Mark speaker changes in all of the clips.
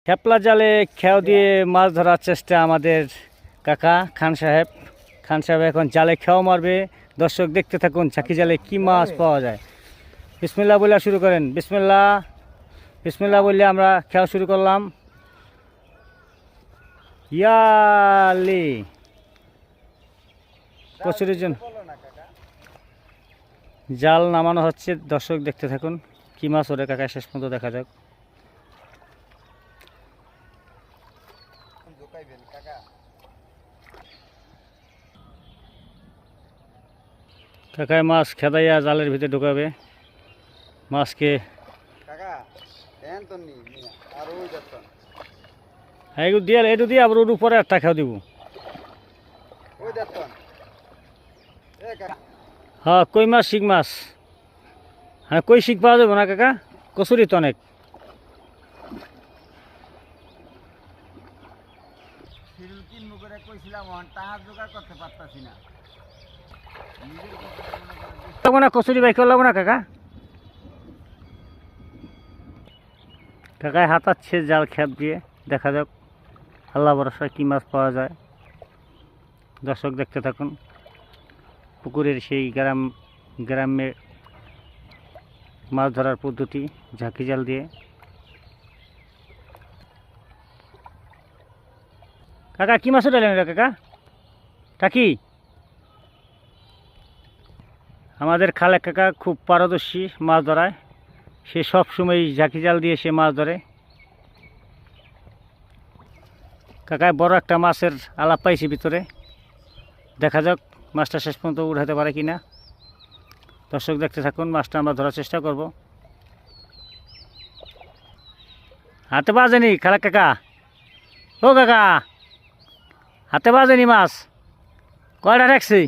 Speaker 1: খেপলা জালে খেও দিয়ে মাছ ধরার চেষ্টা আমাদের কাকা খান সাহেব। খান সাহেব এখন জালে খেও মারবে। দর্শক দেখতে থাকুন ঝাঁকি জালে কি মাছ পাওয়া যায়। বিসমিল্লাহ বলে শুরু করেন। বিসমিল্লাহ বিসমিল্লাহ বললে আমরা খেয়া শুরু করলাম। ইয়ালি কচুরির জন্য জাল নামানো হচ্ছে। দর্শক দেখতে থাকুন কি মাছ ওরে কাকা, শেষ পর্যন্ত দেখা যাক। কাকায় মাছ খেদাইয়া জালের ভিতরে ঢুকাবে মাছকে। এটু দিয়ে আবার ওর উপরে একটা খেয়া দিব। হ্যাঁ, কই মাছ শিক মাছ। হ্যাঁ, কই শিক পাওয়া যাবে না কাকা? কচুরি তো অনেক। কচুরি বাইক লাগবো না কাকা। কাকায় হাতাচ্ছে জাল খেপ দিয়ে। দেখা যাক আল্লাহ ভরসা কি মাছ পাওয়া যায়। দর্শক দেখতে থাকুন পুকুরের সেই গ্রামে মাছ ধরার পদ্ধতি ঝাঁকি জাল দিয়ে। কাকা কি মাছ উঠালেন এটা কাকা? কাকি আমাদের খালে কাকা খুব পারদর্শী মাছ ধরায়। সে সব সময় ঝাঁকি জাল দিয়ে সে মাছ ধরে। কাকায় বড় একটা মাছের আলাপ পাইছি ভিতরে। দেখা যাক মাছটা শেষ পর্যন্ত উঠাতে পারে কিনা। দর্শক দেখতে থাকুন, মাছটা আমরা ধরার চেষ্টা করব। হাতে বাজেনি খালা কাকা? ও কাকা, হাতে বাজেনি মাছ? কয়টা রাখছি?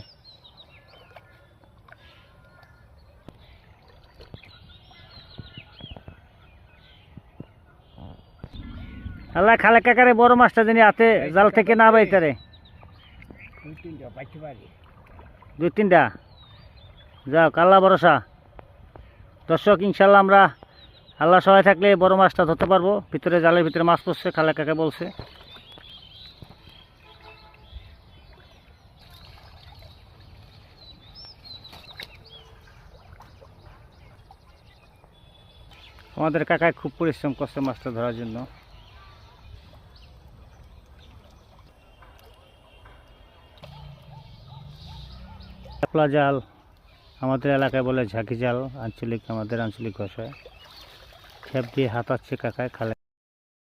Speaker 1: আল্লাহ খালা কাকারে বড় মাছটা জানি হাতে জাল থেকে না বাইতারে। দুই তিনটা যাক, আল্লাহ ভরসা। দর্শক ইনশাল্লাহ আমরা আল্লাহ সহায় থাকলে বড় মাছটা ধরতে পারবো। ভিতরে জালের ভিতরে মাছ পড়ছে, খালা কাকা বলছে। আমাদের কাকায় খুব পরিশ্রম করছে মাছটা ধরার জন্য। খেপলা জাল আমাদের এলাকায় বলে ঝাঁকি জাল, আমাদের আঞ্চলিক ভাষায়। খেপ দিয়ে হাতাচ্ছে কাকায় খালে।